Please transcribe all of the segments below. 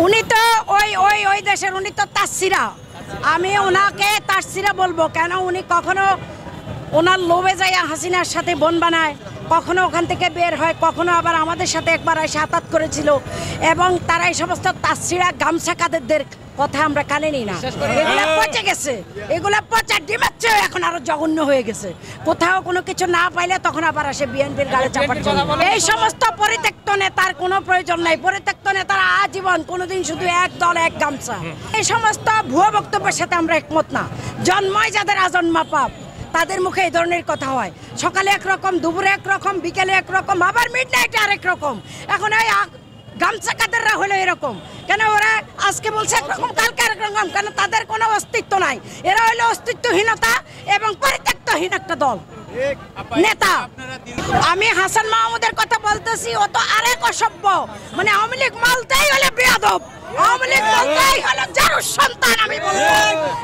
উনি তো ওই দেশের, উনি তো তাসসিরা। আমি ওনাকে তাসসিরা বলবো কেন, উনি কখনো ওনার লোভে যায় হাসিনার সাথে বোন বানায়, কখনো ওখান থেকে বের হয়, কখনো আবার আমাদের সাথে একবার এসে আঘাত করেছিল। এবং তারা এই সমস্ত তাসসিরা গামছা কাদেরদের কথা আমরা কানে নিই না। এগুলা পচে গেছে, এগুলা পচা ডিমের চেয়ে এখন আরো জঘন্য হয়ে গেছে। কোথাও কোনো কিছু না পাইলে তখন আবার আসে বিএনপির গালে চাপার জন্য। এই সমস্ত পরিত্যক্ত নেতার কোনো প্রয়োজন নাই। পরিত্যক্ত নেতারা আজীবন কোনোদিন শুধু এক দল এক গামছা। এই সমস্ত ভুয়া বক্তব্যের সাথে আমরা একমত না। জন্মই যাদের আজন্মা পাপ, তাদের মুখে এই ধরনের কথা হয়। সকালে একরকম, দুপুরে একরকম, বিকেলে একরকম, আবার মিড নাইটে আরেক রকম। এখন এই গামছা কাদেররা হলো এরকম কেন? ওরা আজকে বলছে একরকম, কালকে আরেক রকম কেন? তাদের কোনো অস্তিত্ব নাই। এরা হলো অস্তিত্বহীনতা এবং পরিত্যক্তহীন একটা দল নেতা। আমি হাসান মাহমুদের কথা বলতেছি, ও তো আরেক অসভ্য। মানে আওয়ামী লীগ মালতেই হলে বেয়াদব, আওয়ামী লীগ মালতেই হলো জারুর সন্তান। আমি বলবো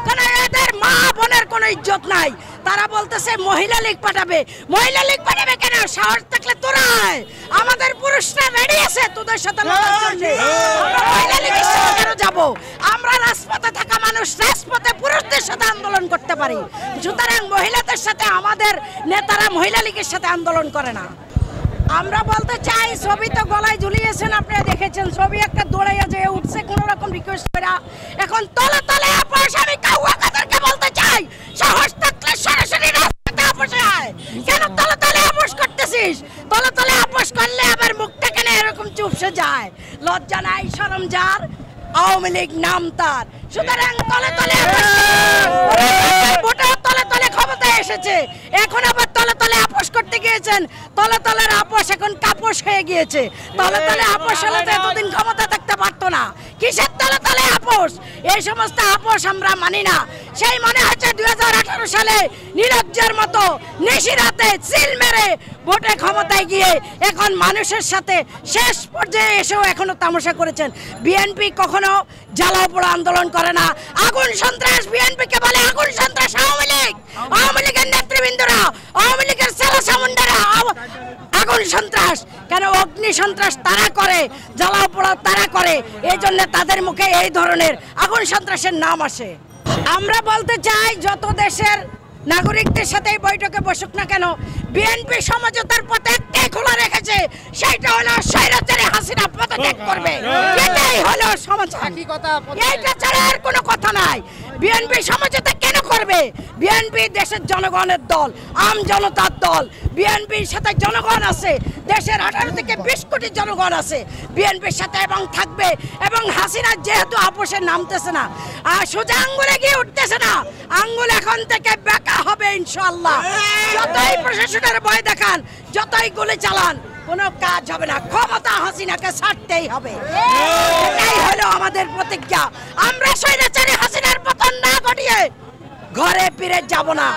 কেন এদের মা বোনের কোনো ইজ্জত নাই। তারা বলতেছে মহিলা লীগ পাঠাবে। মহিলা লীগ পাঠাবে কেন? সাহস থাকলে তোরা আমাদের পুরুষরা রেডি আছে তোদের সাথে লড়ার জন্য। আমরা মহিলা লীগের সাথে কেন যাব? আমরা রাজপথে থাকা মানুষ রাজপথে পুরুষদের সাথে আন্দোলন করতে পারি। সুতরাং মহিলাদের সাথে আমাদের নেতারা মহিলা লীগের সাথে আন্দোলন করে না। আমরা বলতে চাই, ছবি তো গলায় ঝুলিয়েছেন, আপনারা দেখেছেন। ছবি একটা দৌড়াইয়া যে উঠছে কোন রকম রিকোয়েস্ট করে। এখন তলে তলে আপোষ। আমি কাউয়া কাদেরকে বলতে চাই, সাহস থাকলে সরাসরি রাস্তাতে আপোষ হয়। কেন তলে তলে আপোষ করতেছিস? তলে তলে আপোষ করলে আবার মুখটা কেন এরকম চুপসে যায়? লজ্জা নাই, শরম যার, আওয়ামী লীগ নাম তার। সুতরাং তলে তলে ভোটার তলে তলে ক্ষমতায় এসেছে, এখন আবার তলে তলে আপোষ করতে গিয়েছেন। তলে তলের আপোষ এখন কাপোষ হয়ে গিয়েছে। তলে তলে আপোষ হলে তো এতদিন ক্ষমতা থাকতে পারতো না। কিসের তলে তলে আপোষ? এই সমস্ত আপোষ আমরা মানি না। সেই মনে হচ্ছে 2018 সালে নিরজ্জের মতো নিশিরাতে সিল মেরে ভোটে ক্ষমতায় গিয়ে এখন মানুষের সাথে শেষ পর্যায়ে এসেও এখনো তামাশা করেছেন। বিএনপি কখনো জ্বালাও পোড়া আন্দোলন করে না। আগুন সন্ত্রাস বিএনপিকে বলে আগুন সন্ত্রাস আওয়ামী লীগ। আওয়ামী লীগের নেতৃবৃন্দরা, আওয়ামী লীগের সেরা সামুন্ডারা আগুন সন্ত্রাস কেন? অগ্নি সন্ত্রাস তারা করে, জ্বালাও পোড়া তারা করে। এই জন্য তাদের মুখে এই ধরনের আগুন সন্ত্রাসের নাম আসে। আমরা বলতে চাই, যত দেশের নাগরিকদের সাথে এই বৈঠকে বসুক না কেন, বিএনপি সমঝোতার পথে একটাই খোলা রেখেছে, সেটা হলো স্বৈরাচারী হাসিনা পদত্যাগ করবে। এটাই হলো সমাধান। এইটা ছাড়া আর কোনো কথা নাই। বিএনপি সমঝোতা কেন করবে? বিএনপি দেশের জনগণের দল, আম জনতার দল। বিএনপির সাথে জনগণ আছে, দেশের 18 থেকে 20 কোটি জনগণ আছে বিএনপির সাথে এবং থাকবে। এবং হাসিনা যেহেতু আপোষে নামতেছে না, আর সোজা আঙ্গুলে গিয়ে উঠতেছে না, আঙ্গুল এখন থেকে বেঁকা হবে ইনশাআল্লাহ। যতই প্রশাসনের ভয় দেখান, যতই গুলি চালান, কোনো কাজ হবে না। ক্ষমতা হাসিনাকে ছাড়তেই হবে। এটাই হলো আমাদের প্রতিজ্ঞা। আমরা স্বৈরাচারী হাসিনার পতন না ঘটিয়ে ঘরে ফিরে যাব না।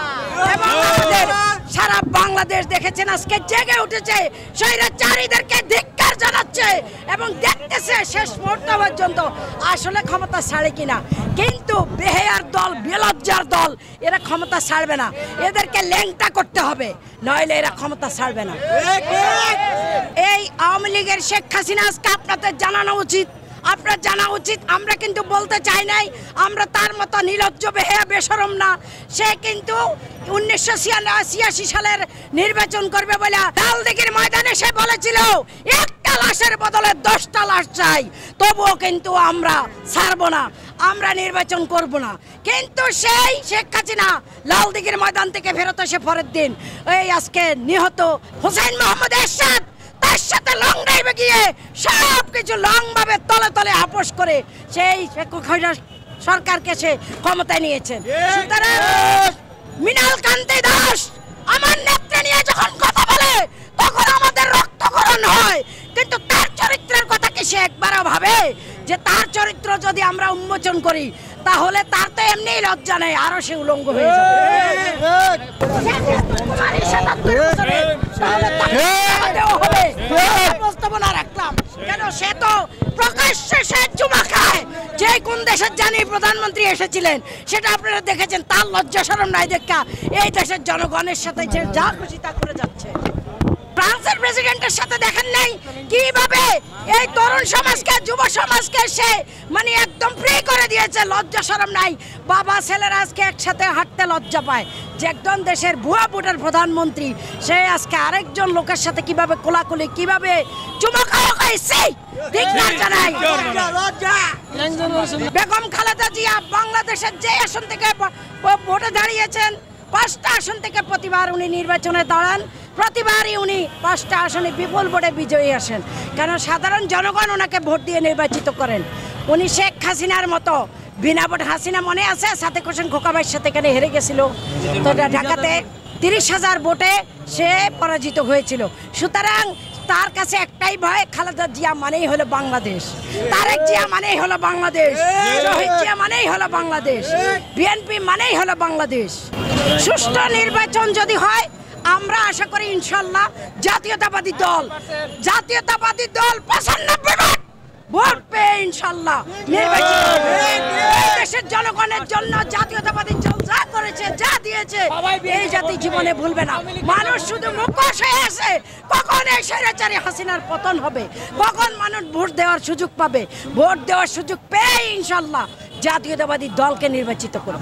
এবং আমাদের সারা বাংলাদেশ দেখেছেন আজকে জেগে উঠেছে, স্বৈরাচারীদেরকে ধিক্কার জানাচ্ছে এবং দেখতেছে শেষ মুহূর্ত পর্যন্ত আসলে ক্ষমতা ছাড়ে কিনা। কিন্তু বেহেয়ার দল, বেলজ্জার দল, এরা ক্ষমতা ছাড়বে না। এদেরকে ল্যাংটা করতে হবে, নইলে এরা ক্ষমতা ছাড়বে না। এই আওয়ামী লীগের শেখ হাসিনা আজকে আপনাদের জানানো উচিত, আপনার জানা উচিত। আমরা কিন্তু বলতে চাই নাই আমরা তার মতো নির্লজ্জ বেহেয়া বেশরম না। সে কিন্তু 1986 সালের নির্বাচন করবে বলে লালদিঘির ময়দানে সে বলেছিল একটা লাশের বদলে 10টা লাশ চাই, তবুও কিন্তু আমরা ছাড়বো না, আমরা নির্বাচন করব না। কিন্তু সেই শেখ হাসিনা লালদিঘির ময়দান থেকে ফেরত এসে পরের দিন এই আজকে নিহত হোসেন মোহাম্মদ এরশাদ, তার সাথে লং ড্রাইভে গিয়ে সব কিছু লং ভাবে তলে তলে আপোষ করে সেই সরকারকে সে ক্ষমতায় নিয়েছেন। সুতরাং মৃণাল কান্তি দাস আমার নেত্রী নিয়ে যখন কথা বলে তখন আমাদের রক্তক্ষরণ হয়, কিন্তু তার চরিত্রের কথা কি সে একবারও ভাবে যে তার চরিত্র যদি আমরা উন্মোচন করি তাহলে তার তো এমনি লজ্জা নেই, আরো সে উলঙ্গ হয়ে যাবে। কেন সে তো প্রকাশ্যে সে চুমা খায়। যে কোন দেশের জানি প্রধানমন্ত্রী এসেছিলেন সেটা আপনারা দেখেছেন। তার লজ্জা শরম নাই দেখা এই দেশের জনগণের সাথে যে যা খুশি তা করে যাচ্ছে। ফ্রান্সের প্রেসিডেন্টের সাথে দেখেন নাই কিভাবে এই তরুণ সমাজকে, যুব সমাজকে সে মানে একদম ফ্রি করে দিয়েছে, লজ্জা শরম নাই। বাবা ছেলেরা আজকে একসাথে হাঁটতে লজ্জা পায় যে একজন দেশের ভুয়া ভোটের প্রধানমন্ত্রী সে আজকে আরেকজন লোকের সাথে কিভাবে কোলাকুলি, কিভাবে চুমা খাওয়া খাইছে, ঠিক না জানাই। বেগম খালেদা জিয়া বাংলাদেশের যে আসন থেকে ভোটে দাঁড়িয়েছেন, 5টা আসন থেকে প্রতিবার উনি নির্বাচনে দাঁড়ান, প্রতিবারই উনি 5টা আসনে বিপুল ভোটে বিজয়ী আসেন। কেন সাধারণ জনগণ ওনাকে ভোট দিয়ে নির্বাচিত করেন। উনি শেখ হাসিনার মতো বিনা ভোট, হাসিনা মনে আছে সাদেক হোসেন খোকাবাইয়ের সাথে এখানে হেরে গেছিল, তো ঢাকাতে 30,000 ভোটে সে পরাজিত হয়েছিল। সুতরাং তার কাছে একটাই ভয়, খালেদা জিয়া মানেই হলো বাংলাদেশ, তারেক জিয়া মানেই হলো বাংলাদেশ, শহীদ জিয়া মানেই হলো বাংলাদেশ, বিএনপি মানেই হলো বাংলাদেশ। সুষ্ঠু নির্বাচন যদি হয় আমরা আশা করি ইনশাল্লাহ জাতীয়তাবাদী দল 95 ভোট পেয়ে ইনশাল্লাহ নির্বাচিত হবে। এই দেশের জনগণের জন্য জাতীয়তাবাদী দল যা করেছে, যা দিয়েছে, এই জাতি জীবনে ভুলবে না। মানুষ শুধু মুখোশ হয়ে আছে কখন এই স্বৈরাচারী হাসিনার পতন হবে, কখন মানুষ ভোট দেওয়ার সুযোগ পাবে। ভোট দেওয়ার সুযোগ পেয়ে ইনশাল্লাহ জাতীয়তাবাদী দলকে নির্বাচিত করবে।